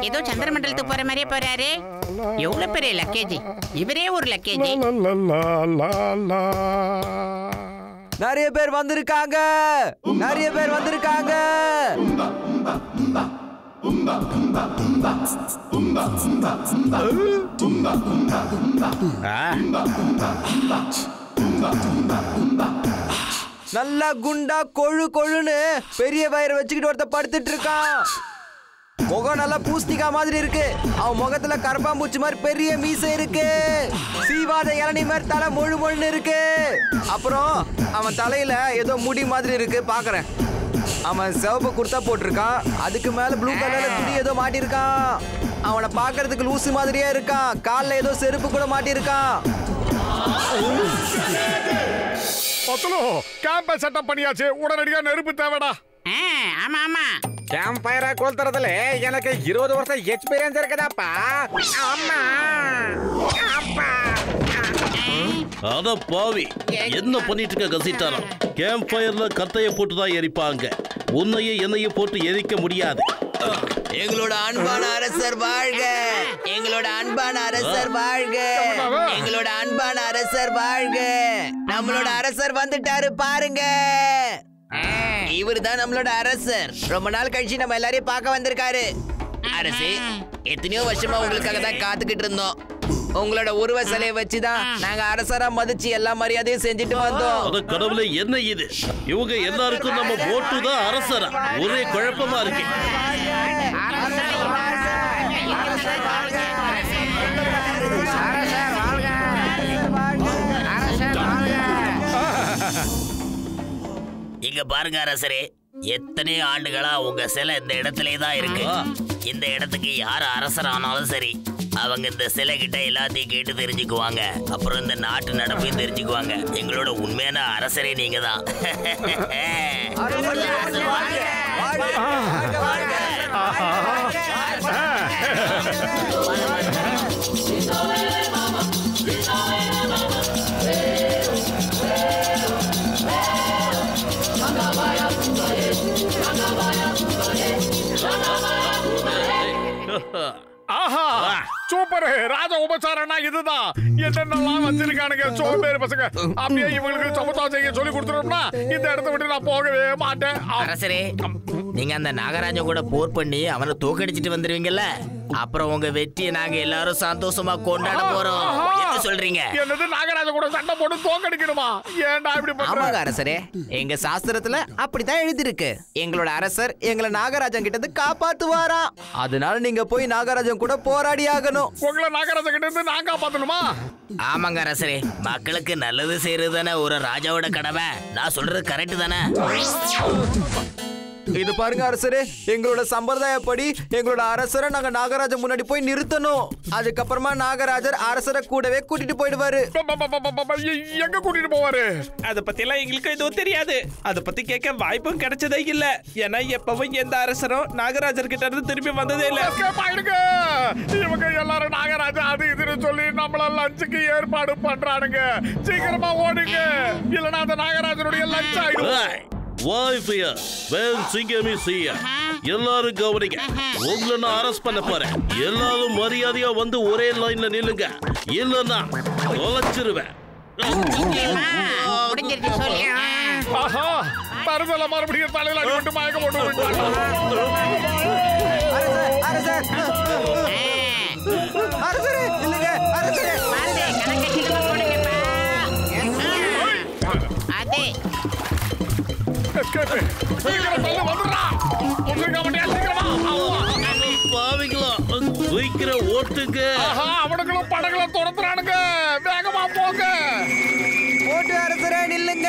ஏதோ சந்திரமண்டலத்துக்கு போற மாதிரியே போறாரு. எவ்வளவு பெரிய லக்கேஜ்! இவரே ஒரு லக்கேஜ். நிறைய பேர் வந்திருக்காங்க, நிறைய பேர் வந்திருக்காங்க. நல்லா குண்டா கொழு கொழுன்னு பெரிய வயிறு வச்சுக்கிட்டு ஒருத்த படுத்துட்டு இருக்கான். முகம் நல்லா பூஸ்திகா மாதிரி இருக்கு. அவன் முகத்துல கரப்பாம்பூச்சி மாதிரி பெரிய மீசை இருக்கு. சீவாத இளநீ மாதிரி தலை முழு முழுன்னு இருக்கு. அப்புறம் அவன் தலையில ஏதோ முடி மாதிரி இருக்கு பாக்குறேன். அவன் சிவப்பு குர்த்தா போட்டிருக்கான். அதுக்கு மேல ப்ளூ கலர்ல துணி ஏதோ மாட்டிருக்கான். அவனை பாக்குறதுக்கு லூசு மாதிரியே இருக்கான். கால்ல ஏதோ செருப்பு கூட மாட்டிருக்கான். கேம்ப செட்டப் பண்ணியாச்சு. உடனடியா நெருப்பு தேவைடா. ஆமா ஆமா, கேம்ப் ஃபயரா கொளுத்துறதுல எனக்கு 20 வருஷம் எக்ஸ்பீரியன்ஸ் இருக்குதாப்பா. ஆமா அப்பா. அட பாவி, என்ன பண்ணிட்டு இருக்க கசிட்டாரா? கேம்ப் ஃபயர்ல கட்டைய போட்டு தான் எரிப்பாங்க. உன்னையும் என்னையும் போட்டு எரிக்க முடியாது. எங்களோட அன்பான அரசர் வாழ்க! எங்களோட அன்பான அரசர் வாழ்க! எங்களோட அன்பான அரசர் வாழ்க! நம்மளோட அரசர் வந்துட்டாரு பாருங்க. இவர் தான் நம்மளோட அரசர். ரொம்ப நாள் கழிச்சு நம்ம எல்லாரையும் பார்க்க வந்திருக்காரு. அரசே, எத்தனையோ வருஷமா உங்களுக்காக தான் காத்துக்கிட்டு இருந்தோம். உங்களோட உருவ சிலையை வச்சுதான் நாங்க அரசரா மதிச்சு எல்லா மரியாதையும் செஞ்சுட்டு வந்தோம். அத கடவுளே, என்ன இது? இவங்க எல்லாருக்கும் நம்ம போட்டு தான் அரசரா? ஒரே குழப்பமா இருக்கு. இங்க பாருங்க அரசரே, எத்தனை ஆண்டுகளா உங்க சிலை இந்த இடத்திலே தான் இருக்கு. இந்த இடத்துக்கு யார் அரசர் ஆனாலும் சரி, அவங்க இந்த சிலை கிட்ட எல்லாத்தையும் கேட்டு தெரிஞ்சுக்குவாங்க. அப்புறம் இந்த நாட்டு நடப்பையும் தெரிஞ்சுக்குவாங்க. எங்களோட உண்மையான அரசரே நீங்க தான். ஆஹா, சூப்பர்! ராஜ உபசாரம்னா இதுதான். என்னென்னலாம் வச்சிருக்கானுங்க சோம்பேறி பசங்க. அப்படியே இவங்களுக்கு சமத்தா செய்ய சொல்லி கொடுத்துட்டோம்னா இந்த இடத்த விட்டு நான் போகவே மாட்டேன். அரசரே, நீங்க அந்த நாகராஜன் கூட போர் பண்ணி அவனை தோக்கடிச்சிட்டு வந்துருவீங்கல்ல, அப்புறம் உங்க வெற்றியை நாங்க எல்லாரும் சந்தோஷமா கொண்டாட போறோம். என்ன சொல்றீங்க? என்னது, நாகராஜன் கூட சண்டை போட்டு தோக்கடிக்கணுமா? ஏன்டா இப்படி பண்றீங்க? அரசரே, எங்க சாஸ்திரத்துல அப்படிதான் எழுதிருக்கு. எங்களோட அரசர் எங்களை நாகராஜன் கிட்ட இருந்து காப்பாத்துவாராம். அதனால நீங்க போய் நாகராஜன் கூட போராடி ஆகணும். உங்களை நாகராஜன் கிட்ட இருந்து நான் காப்பாத்தணுமா? ஆமாங்க அரசரே, மக்களுக்கு நல்லது செய்யறது தானே ஒரு ராஜாவோட கடமை. நான் சொல்றது கரெக்ட் தானே? இது பாருங்க அரசரே, எங்களோட சம்பிரதாயப்படி எங்களோட அரசரை நாங்க நாகராஜன் முன்னாடி போய் நிறுத்தணும். அதுக்கப்புறமா நாகராஜர் அரசரை கூடவே கூட்டிட்டு போயிடுவாரு. எங்க கூட்டிட்டு போவாரு? அத பத்தி எல்லாம் எங்களுக்கு எதுவும் தெரியாது. அத பத்தி கேட்க வாய்ப்பும் கிடைச்சதே இல்ல. ஏன்னா எப்பவும் எந்த அரசரும் நாகராஜர் கிட்ட இருந்து திரும்பி வந்ததே இல்ல. இவங்க எல்லாரும் நாகராஜா அது இதுன்னு சொல்லி நம்மள லஞ்சுக்கு ஏற்பாடு பண்றானுங்க. சீக்கிரமா ஓடுங்க, இல்லனா அந்த நாகராஜனுடைய லஞ்ச் ஆயிடும். எல்லாரும் கவனிங்க, உங்களை நான் அரெஸ்ட் பண்ண போறேன். எல்லாரும் மரியாதையா வந்து ஒரே லைன்ல நில்லுங்க, இல்லன்னா தொலைச்சிருவேன். மறுபடியும் தலையில அடிபட்டு மயக்க போட்டு சீக்கிரம் ஓட்டுங்க. அவனுங்களும் படகுல துரத்துறானுங்க. வேகமா போங்க. ஓட்டு அரசரே, நில்லுங்க.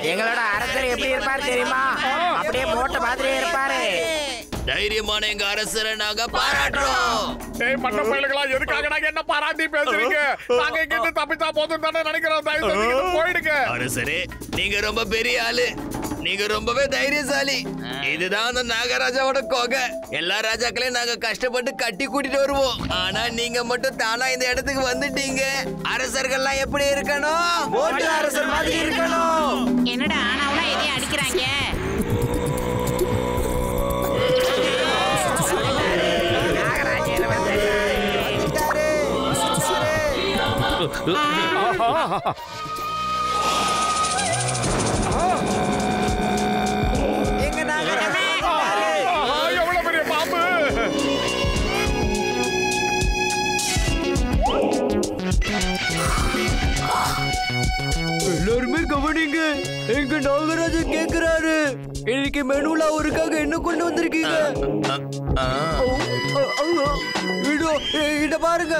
எங்களோட அரசர் எப்படி இருப்பாரு தெரியுமா? அப்படியே மோட்ட மாதிரியே இருப்பாரு. தைரியமான எங்க அரசரை நாங்க பாராட்டுறோம். ஏய் மண்ட பயலுகளா, எதுக்காக நாங்க என்ன பாராட்டி பேசுறீங்க? நாங்க இங்க இருந்து தப்பிச்சா போதும் தானே நினைக்கிறோம். தயவு செஞ்சு போயிடுங்க. அரசரே, நீங்க ரொம்ப பெரிய ஆளு, நீங்க ரொம்பவே தைரியசாலி. இதுதான் அந்த நாகராஜாவோட கொகை. எல்லா ராஜாக்களையும் நாங்க கஷ்டப்பட்டு கட்டி கூட்டிட்டு வருவோம். ஆனா நீங்க மட்டும் தானா இந்த இடத்துக்கு வந்துட்டீங்க. அரசர்கள்லாம் எப்படி இருக்கணும்? மோட்டு அரசர் மாதிரி இருக்கணும். என்னடா ஆனாவனா எதையும் அடிக்கிறாங்க? எங்க நாகராஜா எவ்வளவு பெரிய பாம்பு! எல்லாருமே கவனிங்க, எங்க நாகராஜா கேக்குறாரு, இன்னைக்கு மெனுல அவருக்காக என்ன கொண்டு வந்திருக்கீங்க? இதோ இத பாருங்க.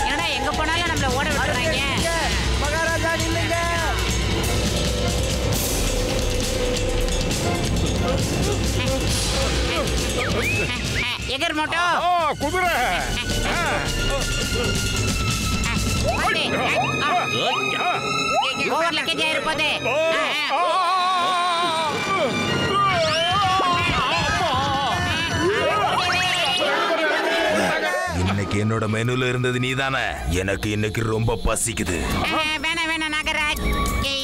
என்னடா எங்க போனாலும் நம்மள ஓட விட்டுறாங்க. மகாராஜா நில்லுங்க. எகர் மோட்டோ குதிரை! லக்கேஜ் இருப்பது. இன்னைக்கு என்னோட மெனுல இருந்தது நீதானே. எனக்கு இன்னைக்கு ரொம்ப பசிக்குது. வேணாம் வேணாம் நாகராஜ்,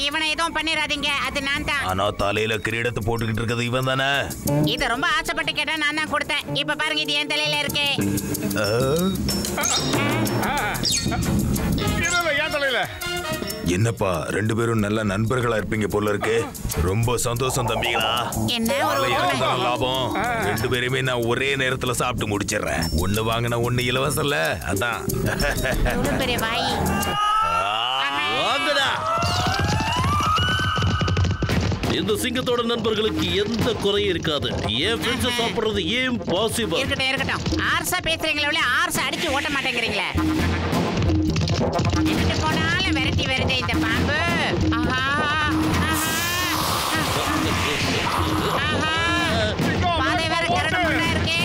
இவனை எதுவும் பண்ணிடாதீங்க. அது நான் தான். ஆனா தலையில கிரீடத்தை போட்டுக்கிட்டு இருக்கிறது இவன் தானே. இது ரொம்ப ஆசைப்பட்டு கேட்டா நான் தான் கொடுத்தேன். இப்ப பாருங்க, இது என் தலையில இருக்கு. ஏன் தலையில? என்னப்பா, ரெண்டு பேரும் நல்ல நண்பர்களா இருப்பீங்க போல இருக்கு. ரொம்ப சந்தோஷம் தம்பிகளா. என்ன ஒரு யாருக்குதான் லாபம்? ரெண்டு பேருமே நான் ஒரே நேரத்துல சாப்பிட்டு முடிச்சிடுறேன். ஒண்ணு வாங்கினா ஒண்ணு இலவசம்ல, அதான். இவ்வளவு பெரிய வாய். வாங்கடா. இந்த சிங்கத்தோட நண்பர்களுக்கு எந்த குறையும் இருக்காது. என் ஃப்ரெண்ட்ஸ் சாப்பிடுறது ஏன் பாசிபிள்? இருக்கட்டும் இருக்கட்டும். ஆர்ஸா பேசுறீங்களே, ஆர்ஸா அடிச்சு ஓட்ட மாட்டேங்கிறீங்களே. எங்கிட்டு போனாலும் விரட்டி வருது இந்த பாம்பு. ஆஹா ஆஹா, பாதை வேற கரடு முரடா இருக்கே.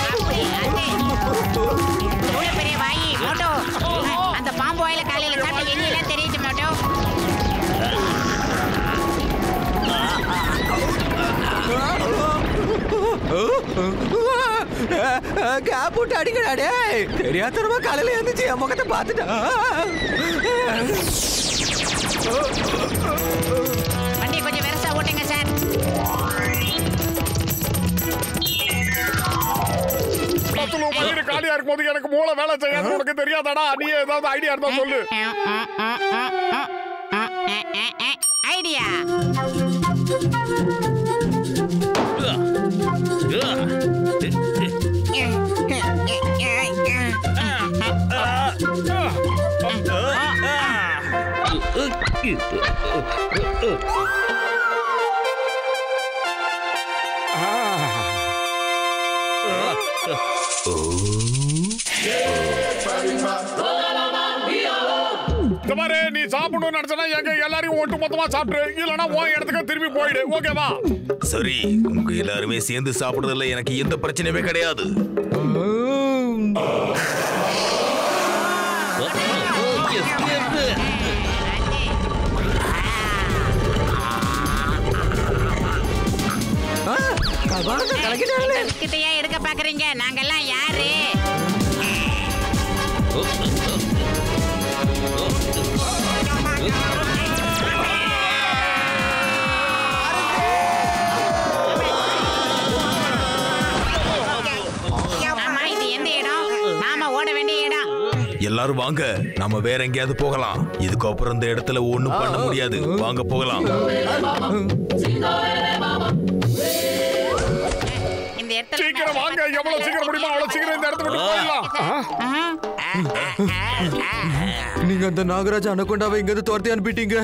அப்படி அது இவ்வளவு பெரிய வாயி மோட்டோ. அந்த பாம்பு வாயில காலையில சாப்பிட்டு எண்ணெயெல்லாம் தெரியுது மோட்டோ. கேப் போட்டு அடிக்கடாடே. தெரியாதனமா காலையில இருந்துச்சு, என் முகத்தை பார்த்துட்டா. வண்டி கொஞ்சம் வெரசா ஓட்டுங்க சார். காலியா இருக்கும் போது எனக்கு மூளை வேலை செய்யாது. உனக்கு தெரியாதாடா? நீ ஏதாவது ஐடியா இருந்தா சொல்லு. ஐடியா இந்த மாதிரி நீ சாப்பிடணும்னு நினைச்சனா எங்க எல்லாரையும் ஒட்டு மொத்தமா சாப்பிடு, இல்லனா உன் இடத்துக்கு திரும்பி போயிடு. ஓகேவா? சரி, உங்க எல்லாருமே சேர்ந்து சாப்பிடுறதுல எனக்கு எந்த பிரச்சனையுமே கிடையாது. கிட்டையா எடுக்க பாக்குறீங்க? நாங்கெல்லாம் யாரு? எல்லாரும் வாங்க, நம்ம வேற எங்கேயாவது போகலாம். இதுக்கப்புறம் இந்த இடத்துல ஒண்ணும் பண்ண முடியாது. வாங்க போகலாம். இந்த இடத்துல சீக்கிரம் வாங்க, எவ்வளவு சீக்கிரம் முடியுமோ அவ்வளவு சீக்கிரம் இந்த இடத்த விட்டு போயிடலாம். நீங்க அந்த நாகராஜ அனகொண்டாவை இங்க இருந்து துரத்தி அனுப்பிட்டீங்க.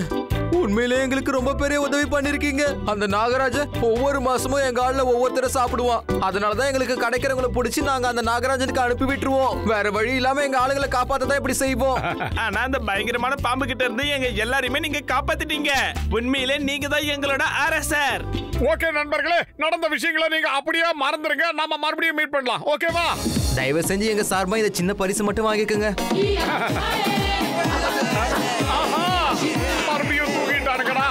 உண்மையிலே எங்களுக்கு ரொம்ப பெரிய உதவி பண்ணிருக்கீங்க. அந்த நாகராஜ ஒவ்வொரு மாசமும் எங்க ஆள்ல ஒவ்வொருத்தர சாப்பிடுவான். அதனாலதான் எங்களுக்கு கிடைக்கிறவங்களை பிடிச்சி நாங்க அந்த நாகராஜனுக்கு அனுப்பி விட்டுருவோம். வேற வழி இல்லாம எங்க ஆளுங்களை காப்பாத்ததான் இப்படி செய்வோம். ஆனா அந்த பயங்கரமான பாம்பு கிட்ட இருந்து எங்க எல்லாரையுமே நீங்க காப்பாத்திட்டீங்க. உண்மையிலே நீங்க தான் எங்களோட அரசர். ஓகே நண்பர்களே, நடந்த விஷயங்களை நீங்க அப்படியே மறந்துருங்க. நாம மறுபடியும் மீட் பண்ணலாம். ஓகேவா? தயவு செஞ்சு எங்க சார்பா இந்த சின்ன பரிசு மட்டும் வாங்கிக்கோங்க. மறுபடியும் தூக்கிட்டானுங்கடா.